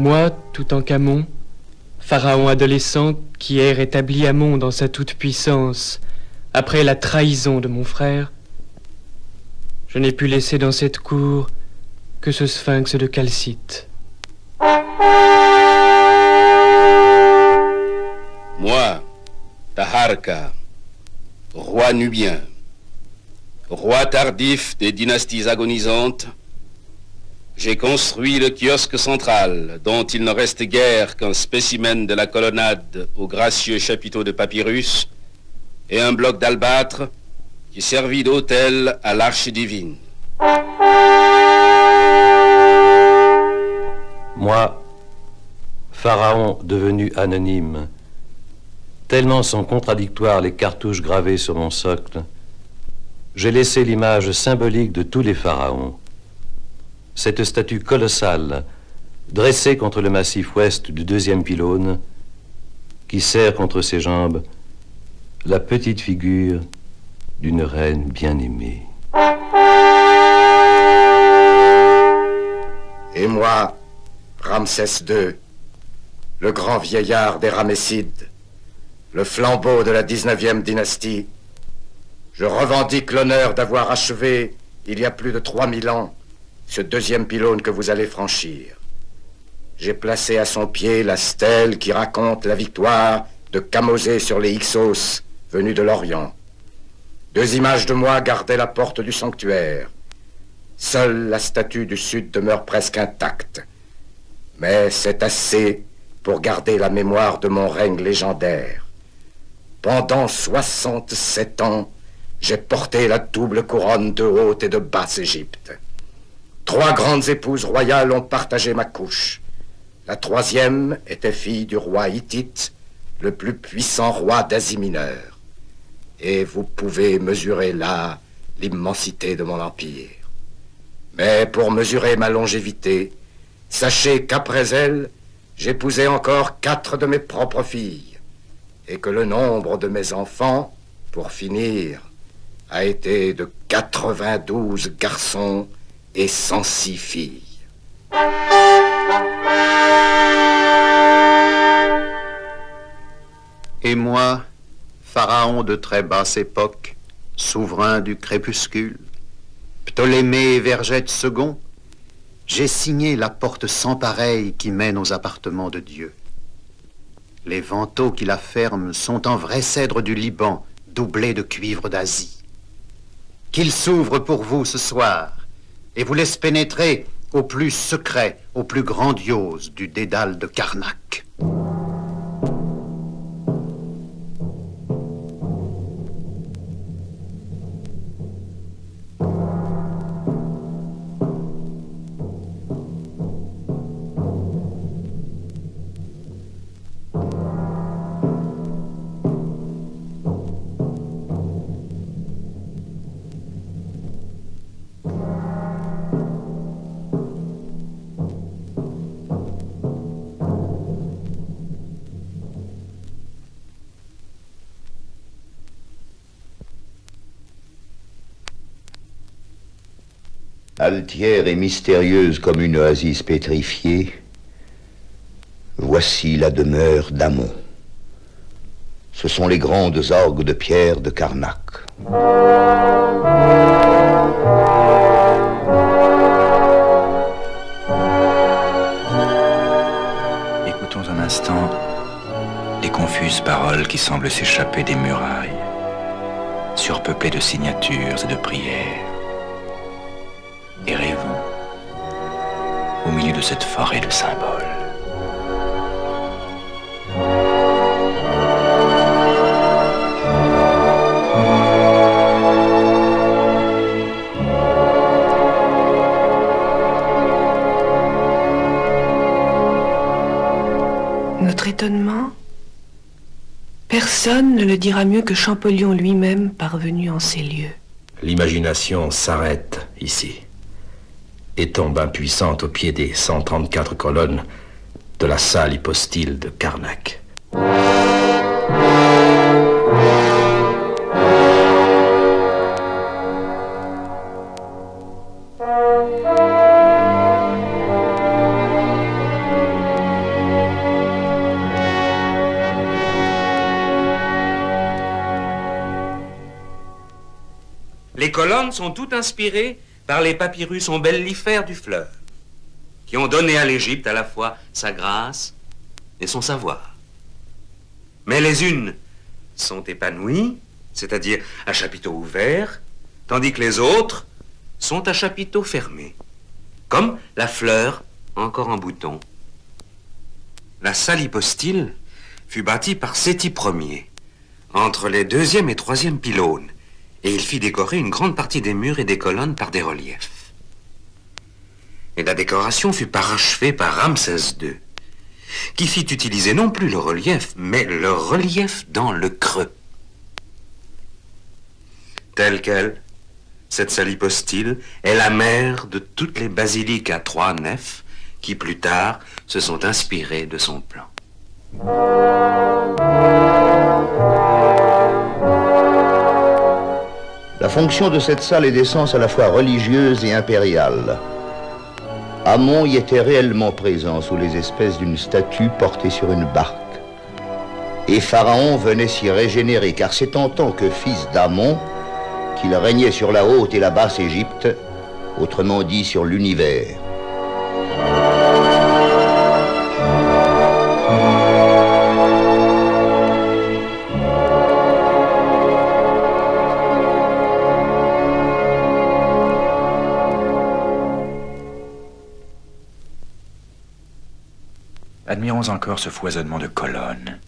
Moi, Toutankhamon, pharaon adolescent qui est rétabli à Mon dans sa toute-puissance après la trahison de mon frère, je n'ai pu laisser dans cette cour que ce sphinx de calcite. Moi, Taharka, roi nubien, roi tardif des dynasties agonisantes, j'ai construit le kiosque central, dont il ne reste guère qu'un spécimen de la colonnade aux gracieux chapiteaux de papyrus et un bloc d'albâtre qui servit d'autel à l'arche divine. Moi, pharaon devenu anonyme, tellement sont contradictoires les cartouches gravées sur mon socle, j'ai laissé l'image symbolique de tous les pharaons. Cette statue colossale, dressée contre le massif ouest du deuxième pylône, qui serre contre ses jambes la petite figure d'une reine bien-aimée. Et moi, Ramsès II, le grand vieillard des Ramessides, le flambeau de la 19e dynastie, je revendique l'honneur d'avoir achevé, il y a plus de 3000 ans, ce deuxième pylône que vous allez franchir. J'ai placé à son pied la stèle qui raconte la victoire de Kamosé sur les Hyksos, venus de l'Orient. 2 images de moi gardaient la porte du sanctuaire. Seule la statue du sud demeure presque intacte. Mais c'est assez pour garder la mémoire de mon règne légendaire. Pendant 67 ans, j'ai porté la double couronne de Haute et de Basse-Égypte. 3 grandes épouses royales ont partagé ma couche. La 3e était fille du roi hittite, le plus puissant roi d'Asie mineure. Et vous pouvez mesurer là l'immensité de mon empire. Mais pour mesurer ma longévité, sachez qu'après elle, j'épousai encore 4 de mes propres filles, et que le nombre de mes enfants, pour finir, a été de 92 garçons et 106 filles. Et moi, pharaon de très basse époque, souverain du crépuscule, Ptolémée Vergète II, j'ai signé la porte sans pareille qui mène aux appartements de Dieu. Les vantaux qui la ferment sont en vrai cèdre du Liban, doublés de cuivre d'Asie. Qu'il s'ouvre pour vous ce soir et vous laisse pénétrer au plus secret, au plus grandiose du dédale de Karnak. Altière et mystérieuse comme une oasis pétrifiée, voici la demeure d'Amon. Ce sont les grandes orgues de pierre de Karnak. Écoutons un instant les confuses paroles qui semblent s'échapper des murailles, surpeuplées de signatures et de prières. Et rêvons au milieu de cette forêt de symboles. Notre étonnement, personne ne le dira mieux que Champollion lui-même parvenu en ces lieux. L'imagination s'arrête ici et tombe impuissante au pied des 134 colonnes de la salle hypostyle de Karnak. colonnes sont toutes inspirées par les papyrus ombellifères du fleuve, qui ont donné à l'Égypte à la fois sa grâce et son savoir. Mais les unes sont épanouies, c'est-à-dire à chapiteau ouvert, tandis que les autres sont à chapiteau fermé, comme la fleur encore en bouton. La salle hypostyle fut bâtie par Séti Ier, entre les 2e et 3e pylônes, et il fit décorer une grande partie des murs et des colonnes par des reliefs. Et la décoration fut parachevée par Ramsès II, qui fit utiliser non plus le relief, mais le relief dans le creux. Telle qu'elle, cette salle hypostyle est la mère de toutes les basiliques à 3 nefs qui, plus tard, se sont inspirées de son plan. La fonction de cette salle est d'essence à la fois religieuse et impériale. Amon y était réellement présent sous les espèces d'une statue portée sur une barque. Et Pharaon venait s'y régénérer, car c'est en tant que fils d'Amon qu'il régnait sur la haute et la basse Égypte, autrement dit sur l'univers. Admirons encore ce foisonnement de colonnes,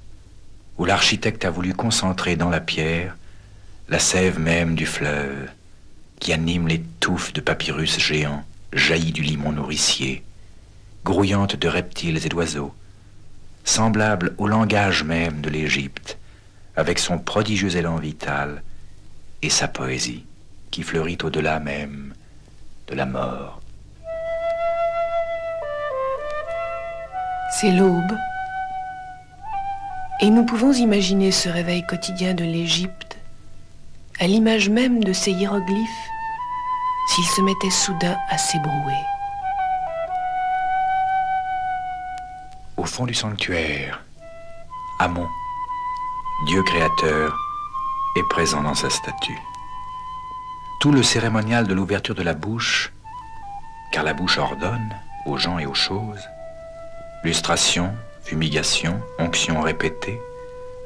où l'architecte a voulu concentrer dans la pierre la sève même du fleuve, qui anime les touffes de papyrus géants, jaillis du limon nourricier, grouillantes de reptiles et d'oiseaux, semblables au langage même de l'Égypte, avec son prodigieux élan vital et sa poésie, qui fleurit au-delà même de la mort. C'est l'aube, et nous pouvons imaginer ce réveil quotidien de l'Égypte à l'image même de ces hiéroglyphes s'ils se mettaient soudain à s'ébrouer. Au fond du sanctuaire, Amon, Dieu créateur, est présent dans sa statue. Tout le cérémonial de l'ouverture de la bouche, car la bouche ordonne aux gens et aux choses, lustration, fumigation, onction répétée,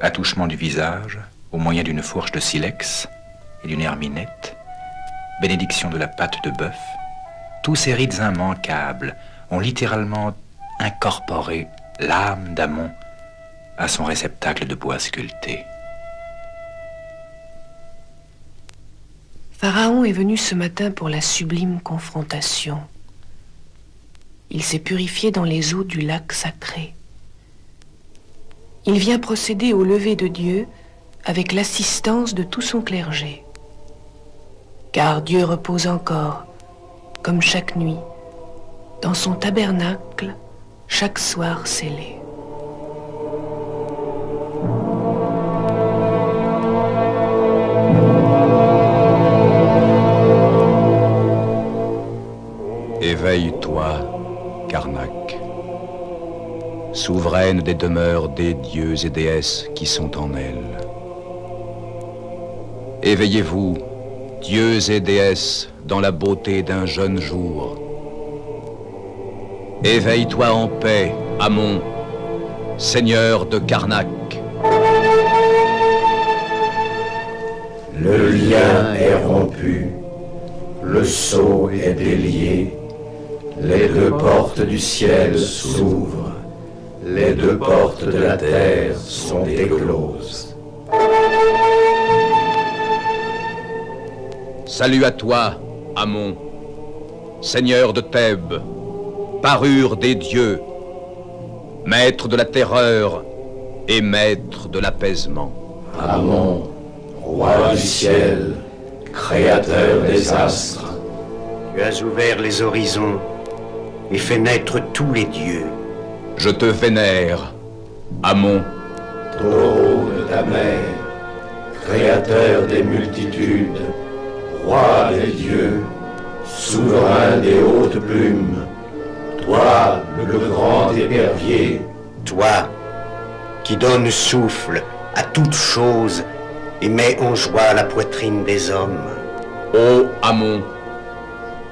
attouchement du visage au moyen d'une fourche de silex et d'une herminette, bénédiction de la pâte de bœuf, tous ces rites immanquables ont littéralement incorporé l'âme d'Amon à son réceptacle de bois sculpté. Pharaon est venu ce matin pour la sublime confrontation. Il s'est purifié dans les eaux du lac sacré. Il vient procéder au lever de Dieu avec l'assistance de tout son clergé. Car Dieu repose encore, comme chaque nuit, dans son tabernacle, chaque soir scellé. Éveille-toi, Karnak, souveraine des demeures des dieux et déesses qui sont en elle. Éveillez-vous, dieux et déesses, dans la beauté d'un jeune jour. Éveille-toi en paix, Amon, seigneur de Karnak. Le lien est rompu, le sceau est délié, les deux portes du ciel s'ouvrent, les deux portes de la terre sont écloses. Salut à toi, Amon, seigneur de Thèbes, parure des dieux, maître de la terreur et maître de l'apaisement. Amon, roi du ciel, créateur des astres. Tu as ouvert les horizons et fait naître tous les dieux. Je te vénère, Amon. Taureau de ta mère, créateur des multitudes, roi des dieux, souverain des hautes plumes, toi, le grand épervier, toi, qui donnes souffle à toute chose et mets en joie la poitrine des hommes, Ô Amon,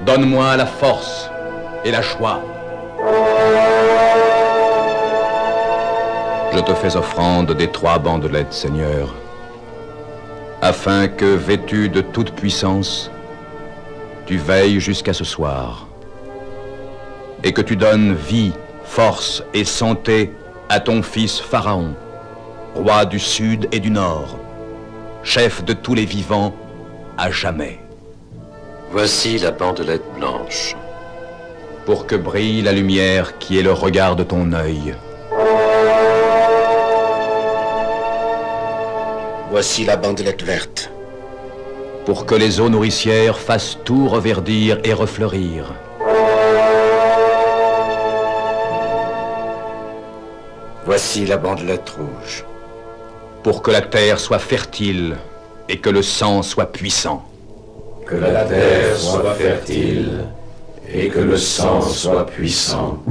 donne-moi la force et la joie. Je te fais offrande des 3 bandelettes, Seigneur, afin que, vêtu de toute puissance, tu veilles jusqu'à ce soir, et que tu donnes vie, force et santé à ton fils Pharaon, roi du sud et du nord, chef de tous les vivants à jamais. Voici la bandelette blanche. Pour que brille la lumière qui est le regard de ton œil. Voici la bandelette verte. Pour que les eaux nourricières fassent tout reverdir et refleurir. Voici la bandelette rouge. Pour que la terre soit fertile et que le sang soit puissant. Que la terre soit fertile et que le sang soit puissant.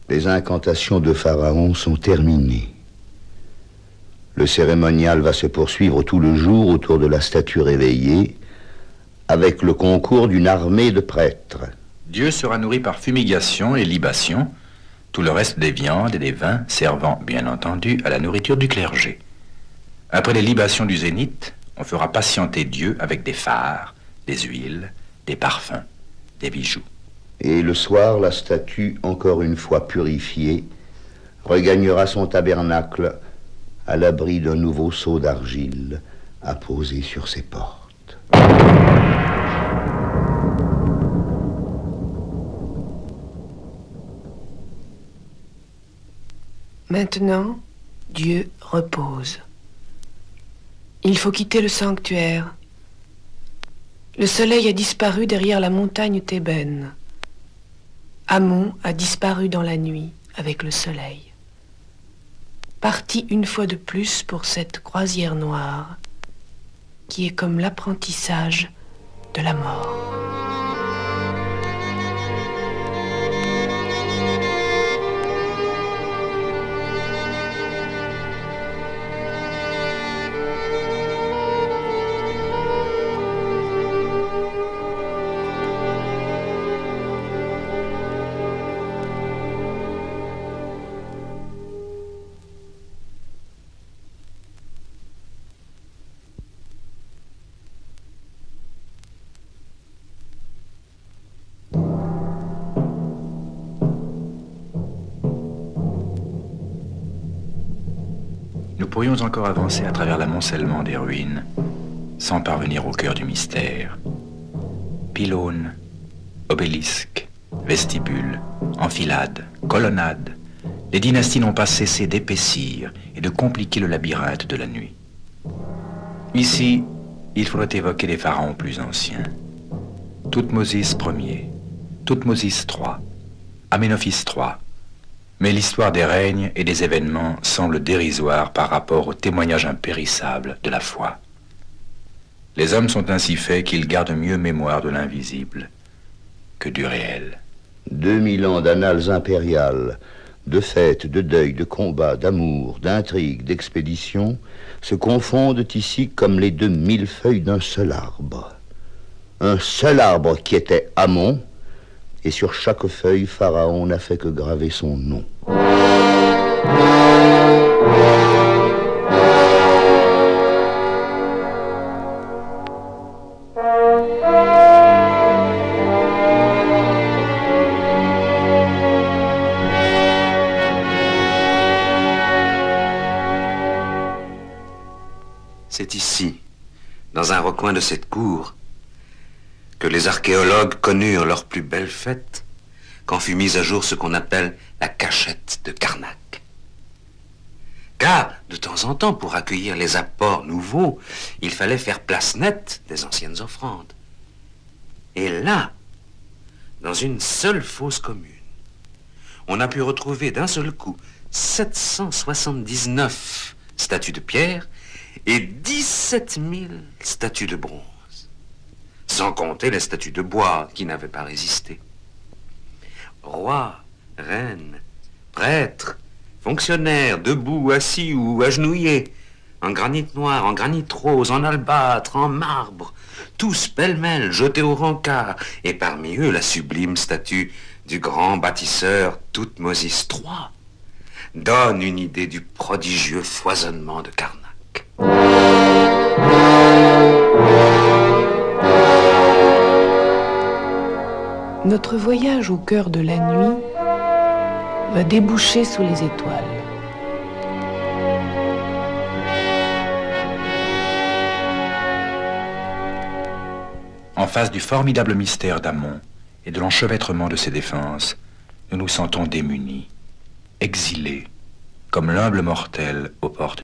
Les incantations de Pharaon sont terminées. Le cérémonial va se poursuivre tout le jour autour de la statue réveillée, avec le concours d'une armée de prêtres. Dieu sera nourri par fumigation et libation, tout le reste des viandes et des vins servant, bien entendu, à la nourriture du clergé. Après les libations du zénith, on fera patienter Dieu avec des phares, des huiles, des parfums, des bijoux. Et le soir, la statue, encore une fois purifiée, regagnera son tabernacle à l'abri d'un nouveau seau d'argile apposé sur ses portes. Maintenant, Dieu repose. Il faut quitter le sanctuaire. Le soleil a disparu derrière la montagne thébaine. Amon a disparu dans la nuit avec le soleil. Parti une fois de plus pour cette croisière noire qui est comme l'apprentissage de la mort. Nous pourrions encore avancer à travers l'amoncellement des ruines, sans parvenir au cœur du mystère. Pylônes, obélisques, vestibules, enfilades, colonnades, les dynasties n'ont pas cessé d'épaissir et de compliquer le labyrinthe de la nuit. Ici, il faudrait évoquer les pharaons plus anciens. Thoutmosis Ier, Thoutmosis III, Aménophis III. Mais l'histoire des règnes et des événements semble dérisoire par rapport au témoignage impérissable de la foi. Les hommes sont ainsi faits qu'ils gardent mieux mémoire de l'invisible que du réel. 2000 ans d'annales impériales, de fêtes, de deuil, de combats, d'amour, d'intrigues, d'expéditions, se confondent ici comme les 2000 feuilles d'un seul arbre. Un seul arbre qui était Amon, et sur chaque feuille, Pharaon n'a fait que graver son nom. C'est ici, dans un recoin de cette cour, que les archéologues connurent leur plus belle fête quand fut mise à jour ce qu'on appelle la cachette de Karnak. Car, de temps en temps, pour accueillir les apports nouveaux, il fallait faire place nette des anciennes offrandes. Et là, dans une seule fosse commune, on a pu retrouver d'un seul coup 779 statues de pierre et 17 000 statues de bronze. Sans compter les statues de bois qui n'avaient pas résisté. Rois, reines, prêtres Fonctionnaires, debout, assis ou agenouillés, en granit noir, en granit rose, en albâtre, en marbre, tous pêle-mêle jetés au rencard, et parmi eux la sublime statue du grand bâtisseur Thoutmôsis III, donne une idée du prodigieux foisonnement de Karnak. Notre voyage au cœur de la nuit va déboucher sous les étoiles. En face du formidable mystère d'Amon et de l'enchevêtrement de ses défenses, nous nous sentons démunis, exilés, comme l'humble mortel aux portes